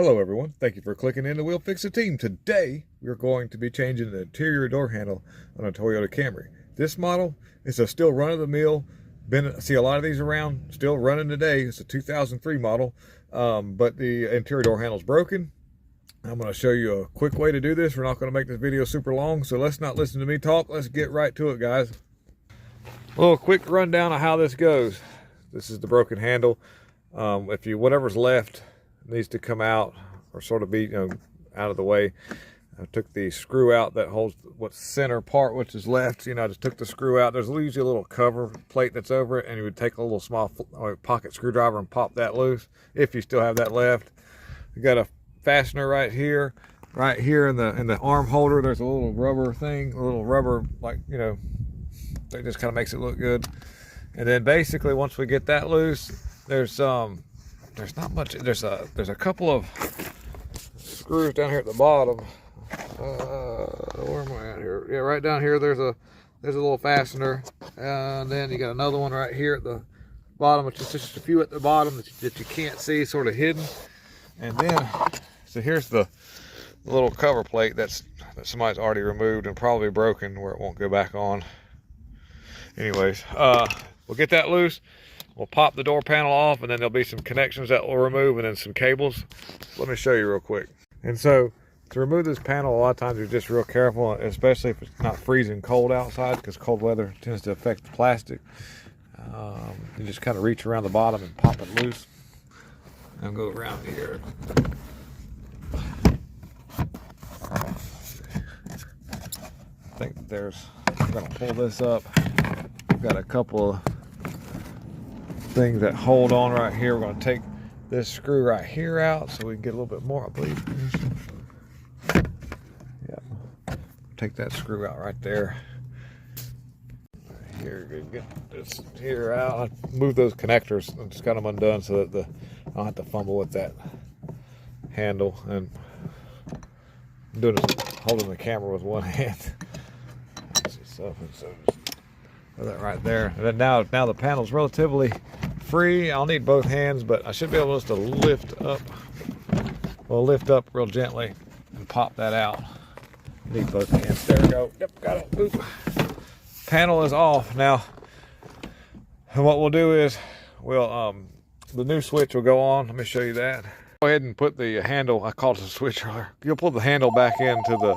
Hello everyone, thank you for clicking in the Wheel Fix It team. Today we're going to be changing the interior door handle on a Toyota Camry. This model is a still run-of-the-mill, see a lot of these around, still running today. It's a 2003 model, but the interior door handle is broken. I'm going to show you a quick way to do this. We're not going to make this video super long, so let's not listen to me talk. Let's get right to it, guys. A little quick rundown of how this goes. This is the broken handle. Whatever's left needs to come out or sort of be out of the way. I took the screw out that holds what's center part, which is left. I just took the screw out. There's usually a little cover plate that's over it, and you would take a little small pocket screwdriver and pop that loose if you still have that left. You got a fastener right here in the arm holder. There's a little rubber thing, a little rubber, that just kind of makes it look good. And then basically once we get that loose, there's not much. There's a couple of screws down here at the bottom. Where am I at here? Yeah, right down here. There's a little fastener, and then you got another one right here at the bottom, which is just a few at the bottom that you can't see, sort of hidden. And then, so here's the little cover plate that somebody's already removed and probably broken where it won't go back on. Anyways, we'll get that loose. We'll pop the door panel off, and then there'll be some connections that we'll remove and then some cables. Let me show you real quick. And so to remove this panel, a lot of times you're just real careful, especially if it's not freezing cold outside, because cold weather tends to affect the plastic. You just kind of reach around the bottom and pop it loose. And go around here. I think I'm gonna pull this up. We've got a couple of things that hold on right here. We're going to take this screw right here out so we can get a little bit more, I believe. Yeah, take that screw out right there. Here, get this here out. I move those connectors. I just got them undone so that I don't have to fumble with that handle. And I'm doing this, holding the camera with one hand. So just put that right there. And then now the panel's relatively free. I'll need both hands, but I should be able just to lift up. We'll lift up real gently and pop that out. Need both hands. There we go. Yep, got it. Oop. Panel is off now. And what we'll do is the new switch will go on. Let me show you that. Go ahead and put the handle. I called it a switch earlier. You'll pull the handle back into the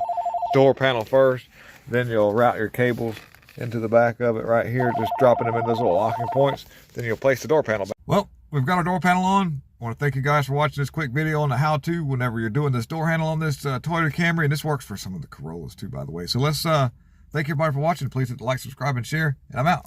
door panel first. Then you'll route your cables into the back of it right here, just dropping them in those little locking points. Then you'll place the door panel back. Well, we've got our door panel on. I want to thank you guys for watching this quick video on the how-to whenever you're doing this door handle on this Toyota Camry. And this works for some of the Corollas too, by the way. So let's thank everybody for watching. Please hit the like, subscribe, and share. And I'm out.